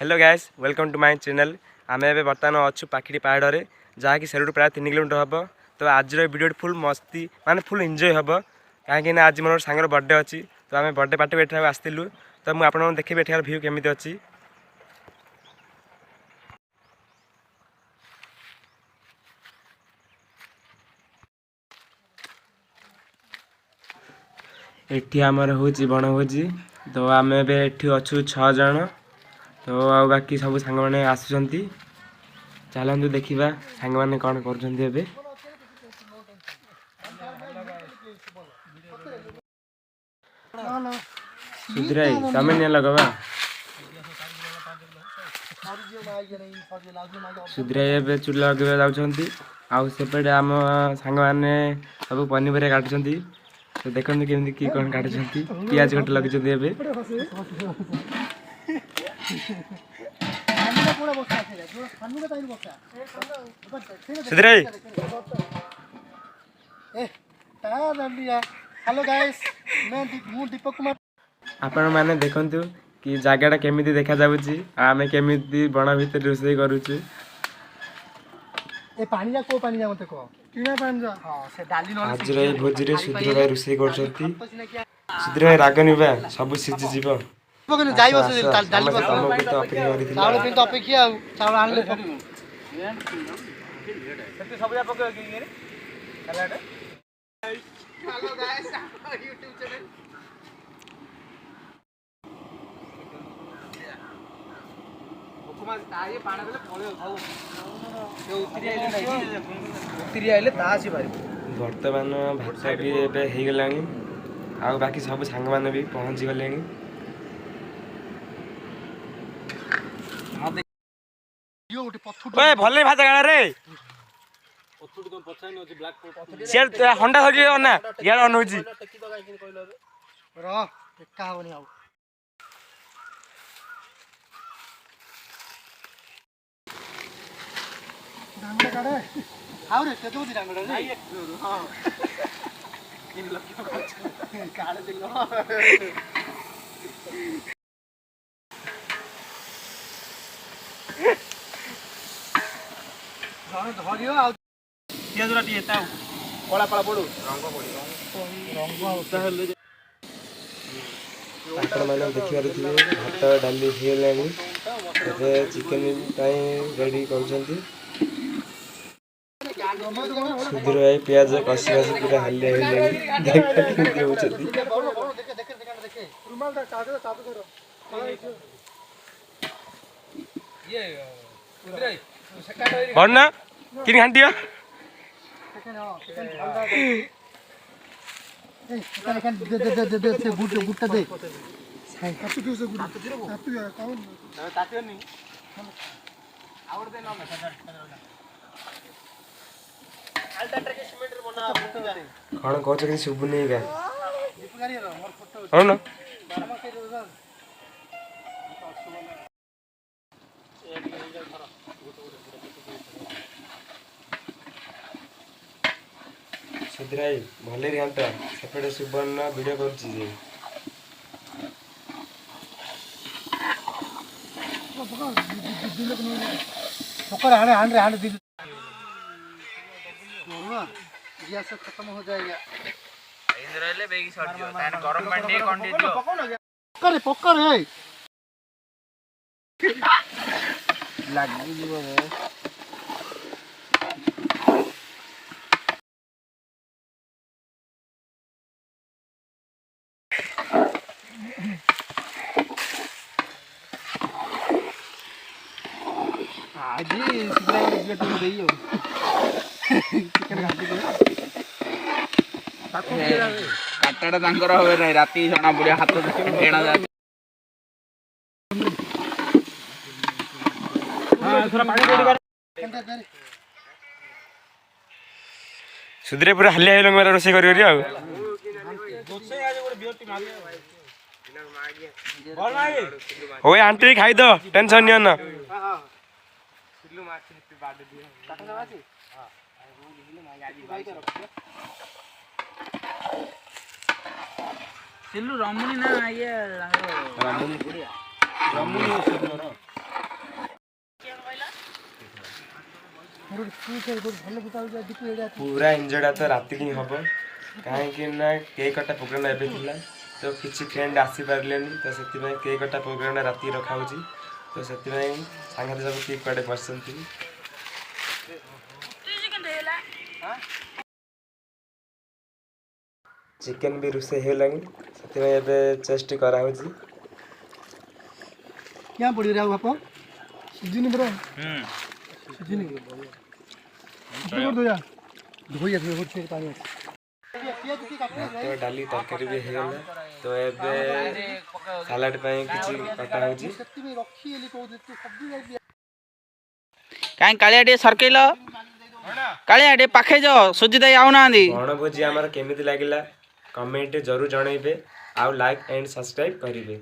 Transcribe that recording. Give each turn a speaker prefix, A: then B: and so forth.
A: Hello guys welcome to my channel. आम ए बर्तमान अच्छु पाखिटी पहाड़ में जहाँकि से प्राय 3 किलोमीटर हम। तो आज वीडियो फुल मस्ती माने फुल एंजॉय हम कहीं आज मोर सांगर बर्थडे अच्छी। तो आम बर्थडे पार्टी एठाक आसलु। तो मुझे आपको देखिए एठार व्यू केमी अच्छी। एठी आमर होची बनभोजी। तो आम एठी अच्छु 6 जन। तो आ बाकी सब सांग मैंने आसुचंती। चलतु देखा सांग मैंने कौन कर। सुधीर तमें नहीं लगवा सुधीर ए चूल्हा लगे जाऊँगी। आउे आम सांग मैंने सब पनीपरिया काटुंट। तो देखते केमती कि कौन काटुंट। पियाज गोटे लगे सुधीर हेलो गाइस मैं दीपक कुमार। आपण माने देखंतु कि जगहटा केमिति देखा जाउची। आमे केमिति बण भितर रोषेई करूछु। ए पानी जा को पानी जा मते को किना पानी जा। हां से डाली न आज रे भोजी रे सुधीर भाई रोषेई करछंती। सुधीर भाई रागनी बा सब सिझि जीव पकने जाइबो से डाली बस तो अपेक्षा करिथिला। चावल पिन तो अपेक्षा आ चावल आनले सेते सब जा पके कि रे salad. Hello guys YouTube channel ताये पाना देले पळे खाऊ से उतरी आइले ता आसी पारि। वर्तमान भाषा भी एबे हे गलानी। आ बाकी सब सांग माने भी पहुंच गलेनी। ओए भले भात गाना रे पथुडी तो पछाई न अछि ब्लैक पथुडी से हंडा धरि ना यार अनउजी टेकी तो गाय किन कहलो रे र टेका होनी आउ डांगडा काडे हाउ रे ते दोदी डांगडा रे हां 3 लाख काडे दिलो हां धरियो आ पियाजरा टी एता कोला पळा पडू रंग होता हेले आपण माने देखि आरथि भात डाली हेलानी। ए चिकन टाइ रेडी करछंती। सुधीर भाई प्याज कसी कसी पूरा हल्ले हेले देख के होछती। देखे रुमाल दा चादर करो ये सुधीर भरना किन घंटिया गुट्टा दे कौन कौच कि शुभुनी का ना सुधीर भाई भले घंटा सेपटे सुवर्ण वीडियो करछि जे पकड़ हां रे हां दिल गैस खत्म हो जाएगा। इंद्र रहले बेगी सट दियो तान गरम पानी कंडी दियो पकड़ है लागी जीवो रे आज सिग्रा गेट में देइयो चिकन काटी दे ताको काटाडा तांकर होवे नै राती जणा बुढिया हाथ फेणा जा। हां थोड़ा पानी रेडी कर सुधीर पूरा हल्ले हेलो मेरा रोसे करियो रे आ रोसे आज गोटे बियरटी मारिया भाई बिना मागिया बोल भाई होय आंटी खाई दो टेंशन नियो ना। हां हां सिल्लू माछ हैप्पी बर्थडे दियो काटा जावासी हां वो लिखले मागी आजी भाई कर सिल्लू रमणी ना ये रमणी बुढ़िया रमणी सिल्लू रो पूरा एंजॉय तो राति की हम कहीं ना केक कटा प्रोग्राम एबे थिला तो किसी फ्रेंड आसी पारलेनी तो से केक कटा प्रोग्राम राति रखा तो से सांगत सब केक काटे बसंती चिकन भी रोसे हेलानी से चेस्ट करा
B: क्या पड़ी रहा बापा सीजन ब्रो सीजन कर दो यार धोइया धोइया होछ पानी
A: तो डाली तरकारी भी हेला तो एबे सलाड पे किछि कटा होजी
C: काई कालियाटे सरकेल कालियाटे पाखे जो सुजी दे आउ नांदी
A: कोन भोजी हमर केमिति लागिला कमेंट जरूर जणाइबे आ लाइक एंड सब्सक्राइब करिवे।